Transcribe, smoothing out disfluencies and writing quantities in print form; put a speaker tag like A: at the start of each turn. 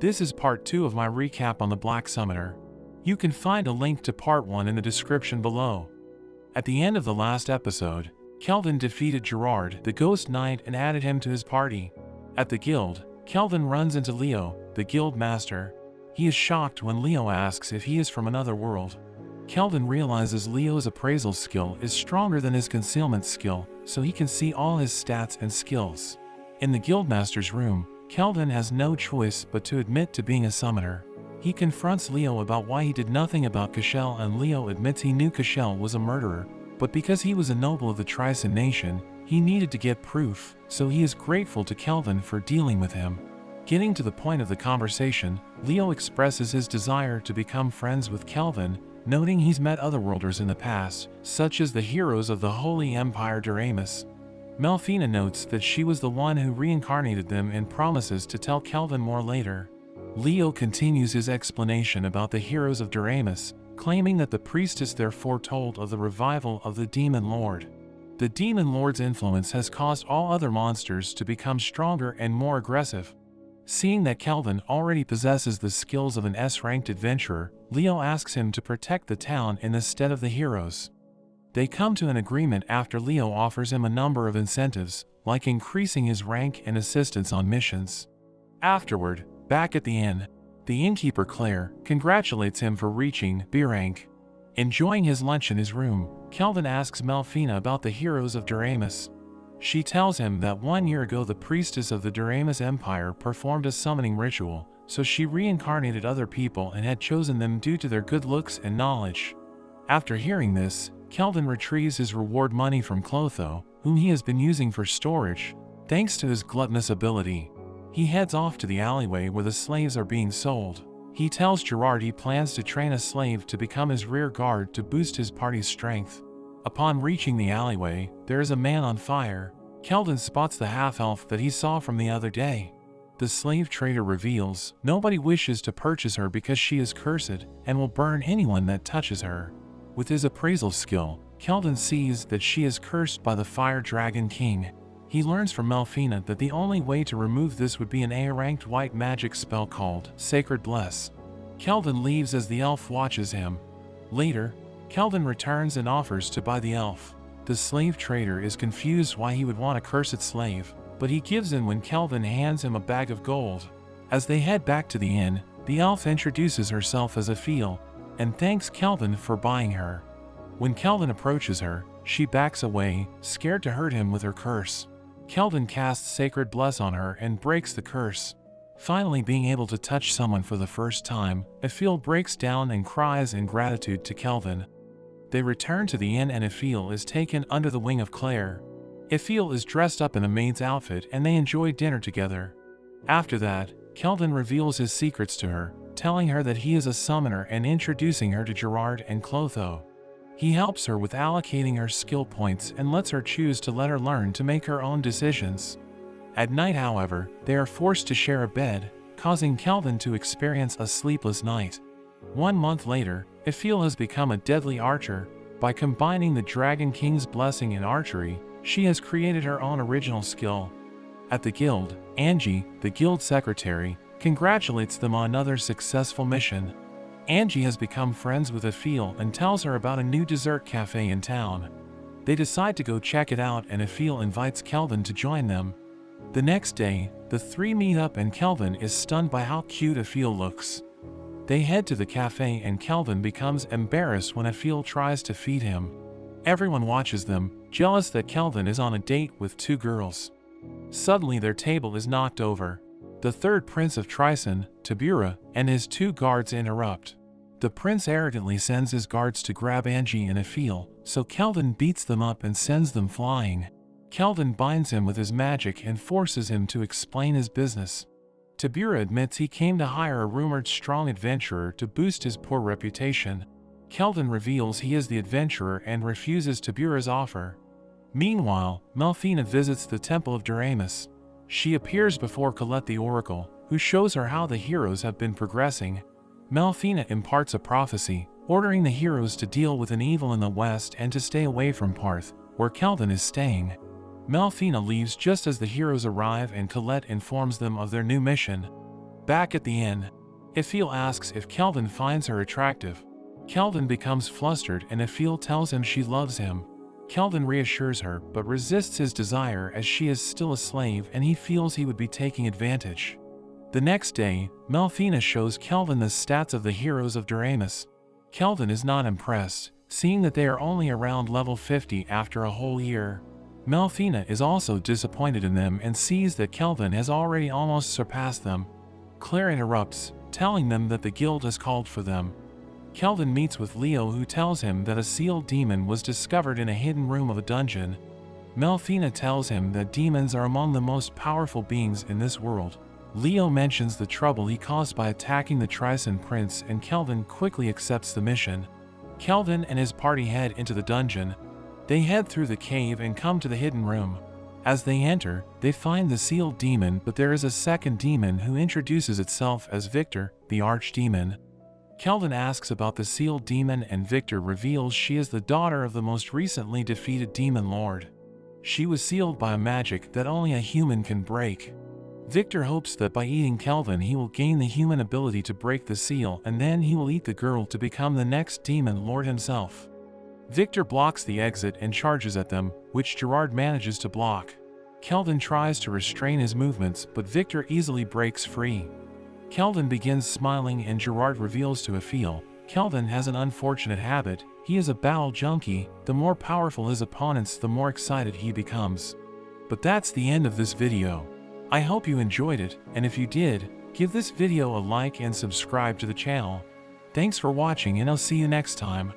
A: This is part 2 of my recap on the Black Summoner. You can find a link to part 1 in the description below. At the end of the last episode, Kelvin defeated Gerard, the Ghost Knight, and added him to his party. At the guild, Kelvin runs into Leo, the guild master. He is shocked when Leo asks if he is from another world. Kelvin realizes Leo's appraisal skill is stronger than his concealment skill, so he can see all his stats and skills. In the guildmaster's room, Kelvin has no choice but to admit to being a summoner. He confronts Leo about why he did nothing about Cashel, and Leo admits he knew Cashel was a murderer, but because he was a noble of the Tricen nation, he needed to get proof, so he is grateful to Kelvin for dealing with him. Getting to the point of the conversation, Leo expresses his desire to become friends with Kelvin, noting he's met otherworlders in the past, such as the heroes of the Holy Empire Doremus. Melfina notes that she was the one who reincarnated them and promises to tell Kelvin more later. Leo continues his explanation about the heroes of Doremus, claiming that the priestess there foretold of the revival of the Demon Lord. The Demon Lord's influence has caused all other monsters to become stronger and more aggressive. Seeing that Kelvin already possesses the skills of an S-ranked adventurer, Leo asks him to protect the town in the stead of the heroes. They come to an agreement after Leo offers him a number of incentives, like increasing his rank and assistance on missions. Afterward, back at the inn, the innkeeper Claire congratulates him for reaching B rank. Enjoying his lunch in his room, Kelvin asks Melfina about the heroes of Doremus. She tells him that 1 year ago the priestess of the Doremus Empire performed a summoning ritual, so she reincarnated other people and had chosen them due to their good looks and knowledge. After hearing this, Kelvin retrieves his reward money from Clotho, whom he has been using for storage. Thanks to his gluttonous ability, he heads off to the alleyway where the slaves are being sold. He tells Gerard he plans to train a slave to become his rear guard to boost his party's strength. Upon reaching the alleyway, there is a man on fire. Kelvin spots the half-elf that he saw from the other day. The slave trader reveals nobody wishes to purchase her because she is cursed and will burn anyone that touches her. With his appraisal skill, Kelvin sees that she is cursed by the Fire Dragon King. He learns from Melfina that the only way to remove this would be an A-ranked white magic spell called Sacred Bless. Kelvin leaves as the elf watches him. Later, Kelvin returns and offers to buy the elf. The slave trader is confused why he would want a cursed slave, but he gives in when Kelvin hands him a bag of gold. As they head back to the inn, the elf introduces herself as Aphil, and thanks Kelvin for buying her. When Kelvin approaches her, she backs away, scared to hurt him with her curse. Kelvin casts Sacred Bless on her and breaks the curse. Finally being able to touch someone for the first time, Aphil breaks down and cries in gratitude to Kelvin. They return to the inn and Aphil is taken under the wing of Claire. Aphil is dressed up in a maid's outfit and they enjoy dinner together. After that, Kelvin reveals his secrets to her, telling her that he is a summoner and introducing her to Gerard and Clotho. He helps her with allocating her skill points and lets her choose to let her learn to make her own decisions. At night, however, they are forced to share a bed, causing Kelvin to experience a sleepless night. 1 month later, Aphil has become a deadly archer. By combining the Dragon King's blessing in archery, she has created her own original skill. At the guild, Angie, the guild secretary, congratulates them on another successful mission. Angie has become friends with Aphil and tells her about a new dessert cafe in town. They decide to go check it out and Aphil invites Kelvin to join them. The next day, the three meet up and Kelvin is stunned by how cute Aphil looks. They head to the cafe and Kelvin becomes embarrassed when Aphil tries to feed him. Everyone watches them, jealous that Kelvin is on a date with 2 girls. Suddenly their table is knocked over. The third prince of Tricen, Tabura, and his 2 guards interrupt. The prince arrogantly sends his guards to grab Angie and Aphil, so Kelvin beats them up and sends them flying. Kelvin binds him with his magic and forces him to explain his business. Tabura admits he came to hire a rumored strong adventurer to boost his poor reputation. Kelvin reveals he is the adventurer and refuses Tabura's offer. Meanwhile, Melfina visits the Temple of Doremus. She appears before Colette the Oracle, who shows her how the heroes have been progressing. Melfina imparts a prophecy, ordering the heroes to deal with an evil in the west and to stay away from Parth, where Kelvin is staying. Melfina leaves just as the heroes arrive and Colette informs them of their new mission. Back at the inn, Ifil asks if Kelvin finds her attractive. Kelvin becomes flustered and Ifil tells him she loves him. Kelvin reassures her but resists his desire as she is still a slave and he feels he would be taking advantage. The next day, Melfina shows Kelvin the stats of the heroes of Doremus. Kelvin is not impressed, seeing that they are only around level 50 after a whole year. Melfina is also disappointed in them and sees that Kelvin has already almost surpassed them. Claire interrupts, telling them that the guild has called for them. Kelvin meets with Leo, who tells him that a sealed demon was discovered in a hidden room of a dungeon. Melfina tells him that demons are among the most powerful beings in this world. Leo mentions the trouble he caused by attacking the Tricen Prince and Kelvin quickly accepts the mission. Kelvin and his party head into the dungeon. They head through the cave and come to the hidden room. As they enter, they find the sealed demon, but there is a second demon who introduces itself as Victor, the archdemon. Kelvin asks about the sealed demon and Victor reveals she is the daughter of the most recently defeated demon lord. She was sealed by a magic that only a human can break. Victor hopes that by eating Kelvin he will gain the human ability to break the seal and then he will eat the girl to become the next demon lord himself. Victor blocks the exit and charges at them, which Gerard manages to block. Kelvin tries to restrain his movements but Victor easily breaks free. Kelvin begins smiling and Gerard reveals to Ifil, Kelvin has an unfortunate habit, he is a battle junkie, the more powerful his opponents the more excited he becomes. But that's the end of this video. I hope you enjoyed it, and if you did, give this video a like and subscribe to the channel. Thanks for watching and I'll see you next time.